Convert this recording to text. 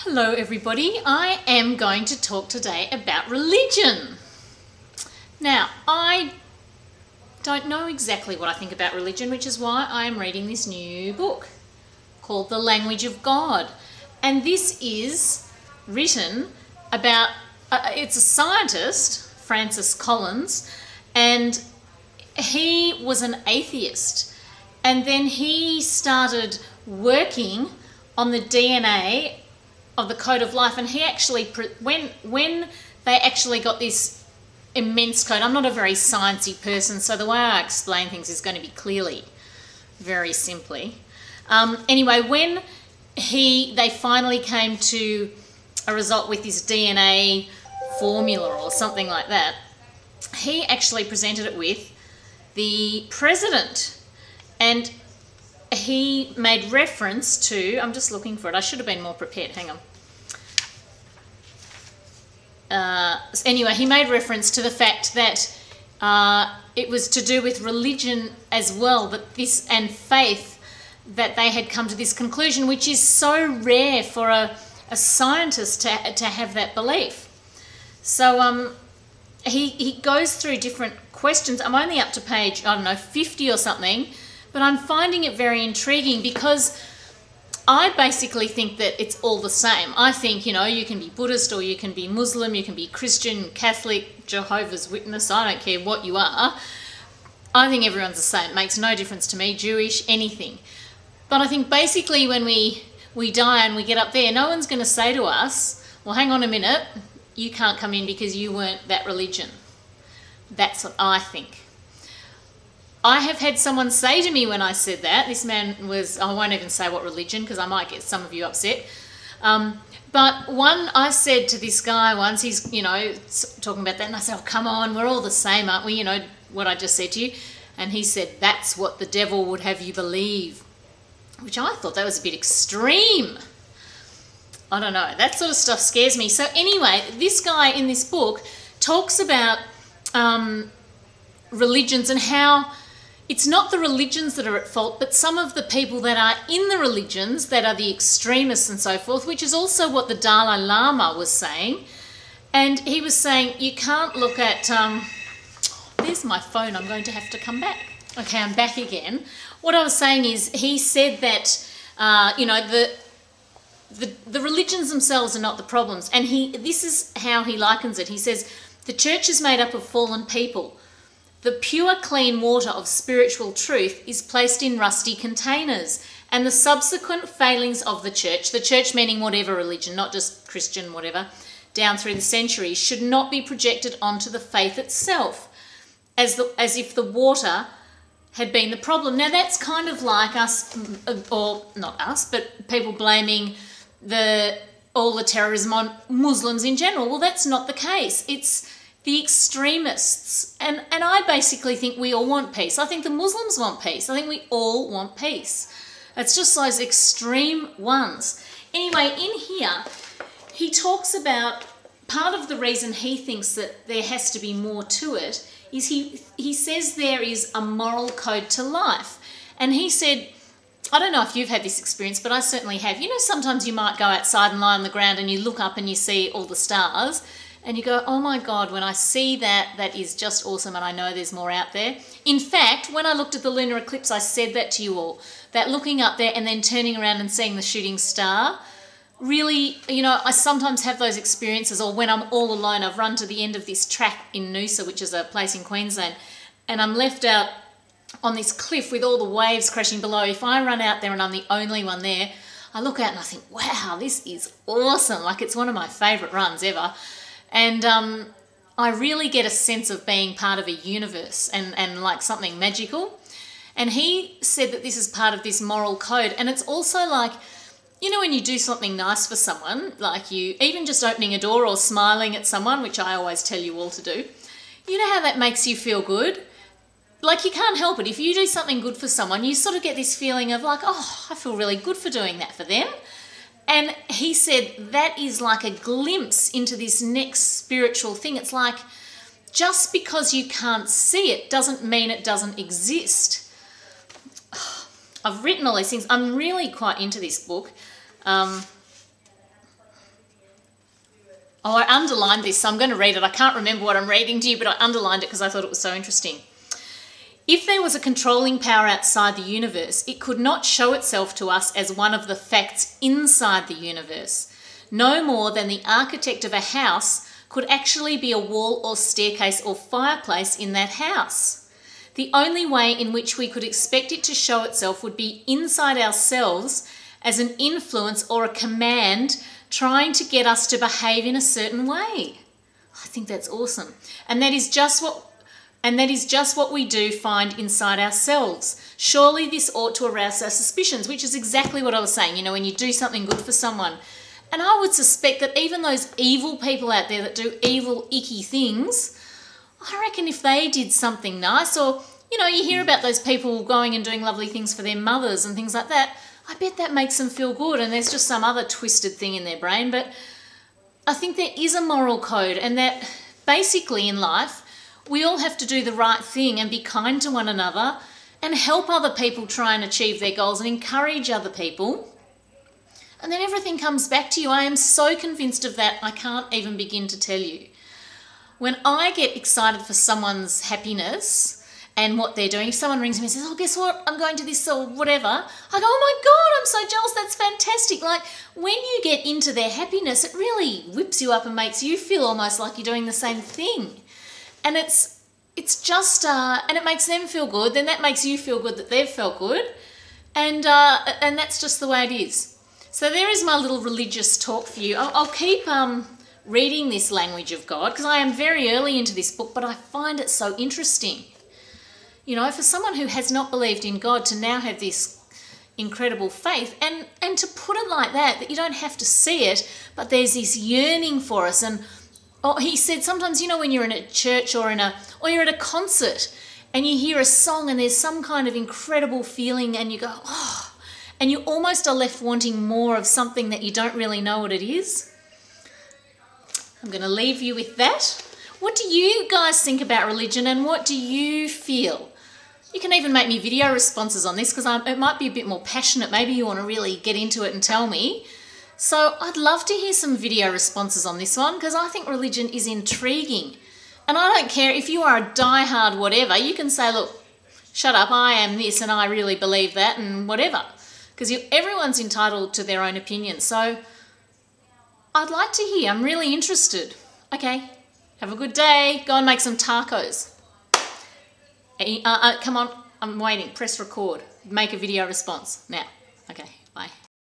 Hello everybody, I am going to talk today about religion. Now, I don't know exactly what I think about religion, which is why I am reading this new book called The Language of God. And this is written about, it's a scientist, Francis Collins, and he was an atheist. And then he started working on the DNA of the code of life, and he actually, when they actually got this immense code, I'm not a very sciencey person, so the way I explain things is going to be clearly, very simply. Anyway, when they finally came to a result with this DNA formula or something like that, he actually presented it with the president, and he made reference to, I'm just looking for it, I should have been more prepared, hang on. Anyway, he made reference to the fact that it was to do with religion as well, that this and faith, that they had come to this conclusion, which is so rare for a scientist to have that belief. So he goes through different questions. I'm only up to page, 50 or something, but I'm finding it very intriguing because I basically think that it's all the same. I think, you can be Buddhist or you can be Muslim, you can be Christian, Catholic, Jehovah's Witness, I don't care what you are. I think everyone's the same. It makes no difference to me, Jewish, anything. But I think basically when we die and we get up there, no one's going to say to us, well, hang on a minute, you can't come in because you weren't that religion. That's what I think. I have had someone say to me when I said that, this man was, I won't even say what religion because I might get some of you upset, but I said to this guy once, he's, talking about that, and I said, oh, come on, we're all the same, aren't we, what I just said to you, and he said, that's what the devil would have you believe, which I thought that was a bit extreme. I don't know, that sort of stuff scares me. So anyway, this guy in this book talks about religions and how it's not the religions that are at fault, but some of the people that are in the religions that are the extremists and so forth, which is also what the Dalai Lama was saying. And he was saying, you can't look at... there's my phone, I'm going to have to come back. Okay, I'm back again. What I was saying is, he said that, the religions themselves are not the problems. And this is how he likens it. He says, the church is made up of fallen people. The pure, clean water of spiritual truth is placed in rusty containers, and the subsequent failings of the church meaning whatever religion, not just Christian, whatever, down through the centuries, should not be projected onto the faith itself, as if the water had been the problem. Now that's kind of like us, or not us, but people blaming all the terrorism on Muslims in general. Well, that's not the case. It's the extremists. And I basically think we all want peace. I think the Muslims want peace. I think we all want peace. It's just those extreme ones. Anyway, in here, he talks about part of the reason he thinks that there has to be more to it is he says there is a moral code to life. And he said, I don't know if you've had this experience, but I certainly have. Sometimes you might go outside and lie on the ground and you look up and you see all the stars, and you go, oh my God, when I see that, that is just awesome, and I know there's more out there. In fact, when I looked at the lunar eclipse, I said that to you all, that looking up there and then turning around and seeing the shooting star, really, I sometimes have those experiences, or when I'm all alone, I've run to the end of this track in Noosa, which is a place in Queensland, and I'm left out on this cliff with all the waves crashing below. If I run out there and I'm the only one there, I look out and I think, wow, this is awesome. Like, it's one of my favourite runs ever. And I really get a sense of being part of a universe and like something magical. And he said that this is part of this moral code. And it's also like, when you do something nice for someone, like you, even just opening a door or smiling at someone, which I always tell you all to do, you know how that makes you feel good? Like, you can't help it. If you do something good for someone, you sort of get this feeling of like, oh, I feel really good for doing that for them. And he said that is like a glimpse into this next spiritual thing. It's like, just because you can't see it doesn't mean it doesn't exist. I've written all these things. I'm really quite into this book. Oh, I underlined this, so I'm going to read it. I can't remember what I'm reading to you, but I underlined it because I thought it was so interesting. If there was a controlling power outside the universe, it could not show itself to us as one of the facts inside the universe. No more than the architect of a house could actually be a wall or staircase or fireplace in that house. The only way in which we could expect it to show itself would be inside ourselves as an influence or a command trying to get us to behave in a certain way. I think that's awesome. And that is just what we do find inside ourselves. Surely this ought to arouse our suspicions, which is exactly what I was saying, when you do something good for someone. And I would suspect that even those evil people out there that do evil, icky things, I reckon if they did something nice, or, you hear about those people going and doing lovely things for their mothers and things like that, I bet that makes them feel good, and there's just some other twisted thing in their brain. But I think there is a moral code, and that basically in life, we all have to do the right thing and be kind to one another and help other people try and achieve their goals and encourage other people. And then everything comes back to you. I am so convinced of that, I can't even begin to tell you. When I get excited for someone's happiness and what they're doing, if someone rings me and says, oh, guess what, I'm going to this or whatever, I go, oh my God, I'm so jealous, that's fantastic. Like, when you get into their happiness, it really whips you up and makes you feel almost like you're doing the same thing. And it's just, and it makes them feel good, then that makes you feel good that they've felt good. And that's just the way it is. So there is my little religious talk for you. I'll keep reading this language of God, because I am very early into this book, but I find it so interesting. For someone who has not believed in God to now have this incredible faith, and to put it like that you don't have to see it, but there's this yearning for us. And he said sometimes, when you're in a church or you're at a concert and you hear a song and there's some kind of incredible feeling and you go, oh, and you almost are left wanting more of something that you don't really know what it is. I'm going to leave you with that. What do you guys think about religion, and what do you feel? You can even make me video responses on this, because it might be a bit more passionate. Maybe you want to really get into it and tell me. So I'd love to hear some video responses on this one, because I think religion is intriguing. And I don't care if you are a diehard whatever, you can say, look, shut up, I am this and I really believe that and whatever. Because everyone's entitled to their own opinion. So I'd like to hear, I'm really interested. Okay, have a good day, go and make some tacos. Come on, I'm waiting, press record, make a video response now. Okay.